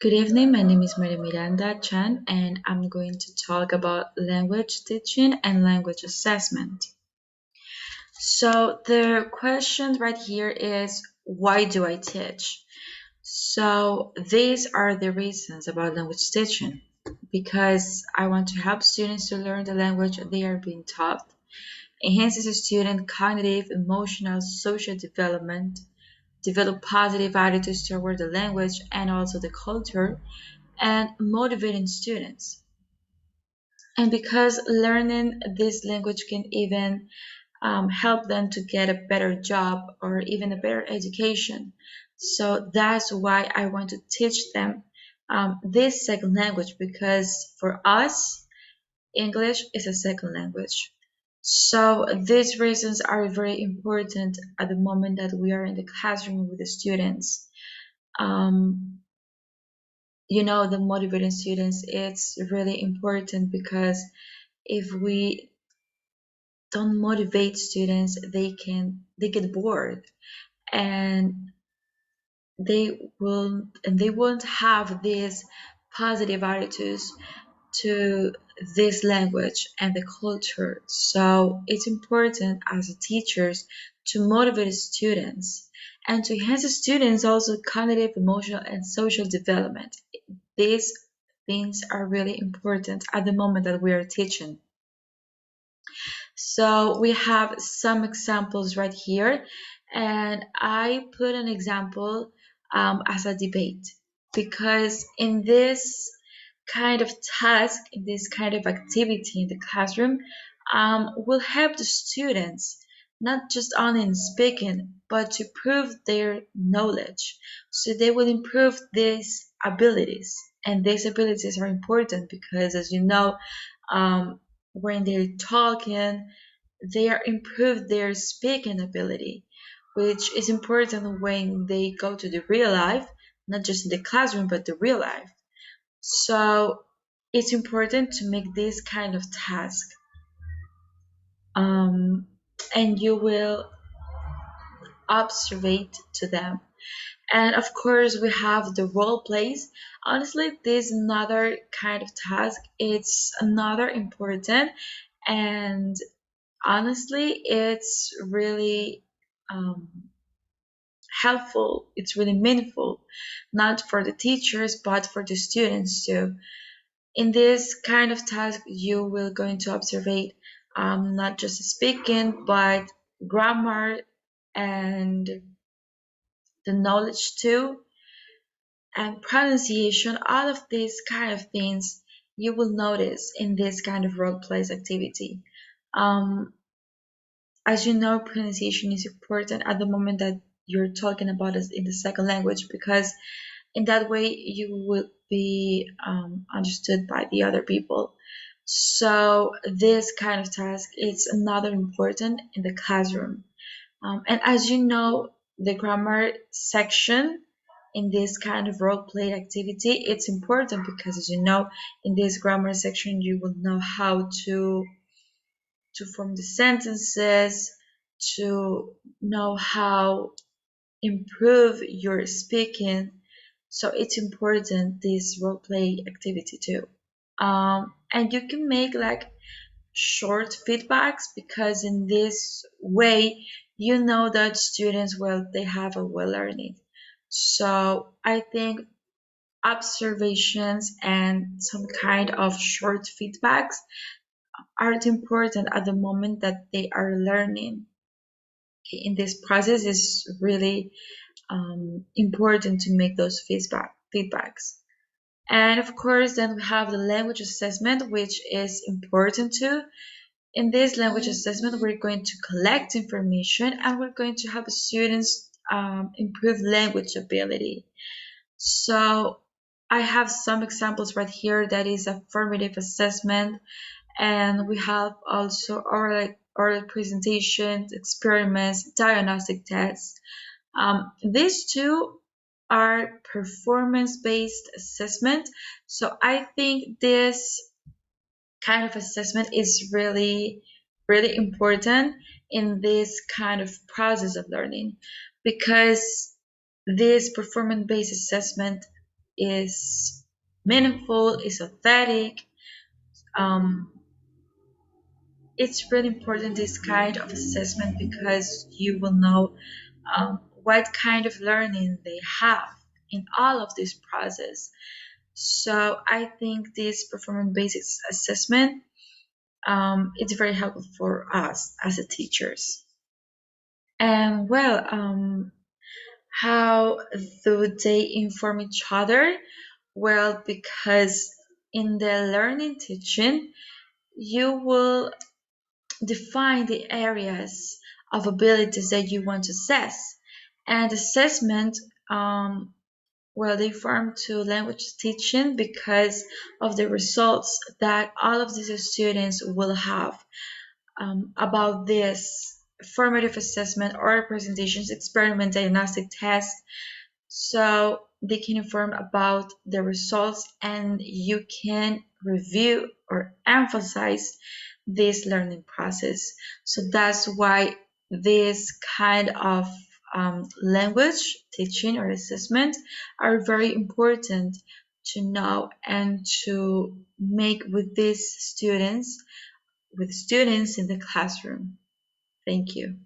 Good evening, my name is Miranda Chang, and I'm going to talk about language teaching and language assessment. So, the question right here is why do I teach? So, these are the reasons about language teaching because I want to help students to learn the language they are being taught, enhances a student cognitive, emotional, social development, develop positive attitudes toward the language and also the culture, and motivating students. And because learning this language can even help them to get a better job or even a better education. So that's why I want to teach them this second language because for us, English is a second language. So these reasons are very important at the moment that we are in the classroom with the students. Um, the motivating students, it's really important because if we don't motivate students, they get bored and they won't have these positive attitudes to this language and the culture. So it's important as a teachers to motivate students and to enhance the students also cognitive, emotional, and social development. These things are really important at the moment that we are teaching. So we have some examples right here, and I put an example as a debate because in this kind of task, in this kind of activity in the classroom, will help the students not just only in speaking, but to prove their knowledge. So they will improve these abilities, and these abilities are important because, as you know, um, when they're talking, they are improve their speaking ability, which is important when they go to the real life, not just in the classroom, but the real life. So it's important to make this kind of task. Um, and you will observe to them. And of course, we have the role plays. Honestly, this is another kind of task. It's another important, and honestly, it's really um, helpful. It's really meaningful, not for the teachers, but for the students too. In this kind of task, you will going to observe not just speaking, but grammar and the knowledge too, and pronunciation. All of these kind of things you will notice in this kind of role plays activity. Um, as you know, pronunciation is important at the moment that you're talking about it in the second language because in that way you will be understood by the other people. So this kind of task is another important in the classroom. And as you know, the grammar section in this kind of role play activity, it's important because as you know, in this grammar section, you will know how to form the sentences, to know how improve your speaking. So it's important this role play activity too. And you can make like short feedbacks because in this way you know that students well they have a well learning. So I think observations and some kind of short feedbacks are important at the moment that they are learning. In this process is really important to make those feedbacks. And of course, then we have the language assessment, which is important too. In this language assessment, we're going to collect information and we're going to help students improve language ability. So I have some examples right here that is a formative assessment, and we have also oral presentations, experiments, diagnostic tests. These two are performance-based assessment. So I think this kind of assessment is really, really important in this kind of process of learning because this performance-based assessment is meaningful, is authentic. Um, it's really important this kind of assessment because you will know what kind of learning they have in all of this process. So I think this performance based assessment it's very helpful for us as a teachers. And well, how do they inform each other? Well, because in the learning teaching, you will define the areas of abilities that you want to assess. And assessment, well, they form to language teaching because of the results that all of these students will have about this formative assessment or presentations, experiment, diagnostic test, so they can inform about the results and you can review or emphasize this learning process. So that's why this kind of language teaching or assessment are very important to know and to make with students in the classroom. Thank you.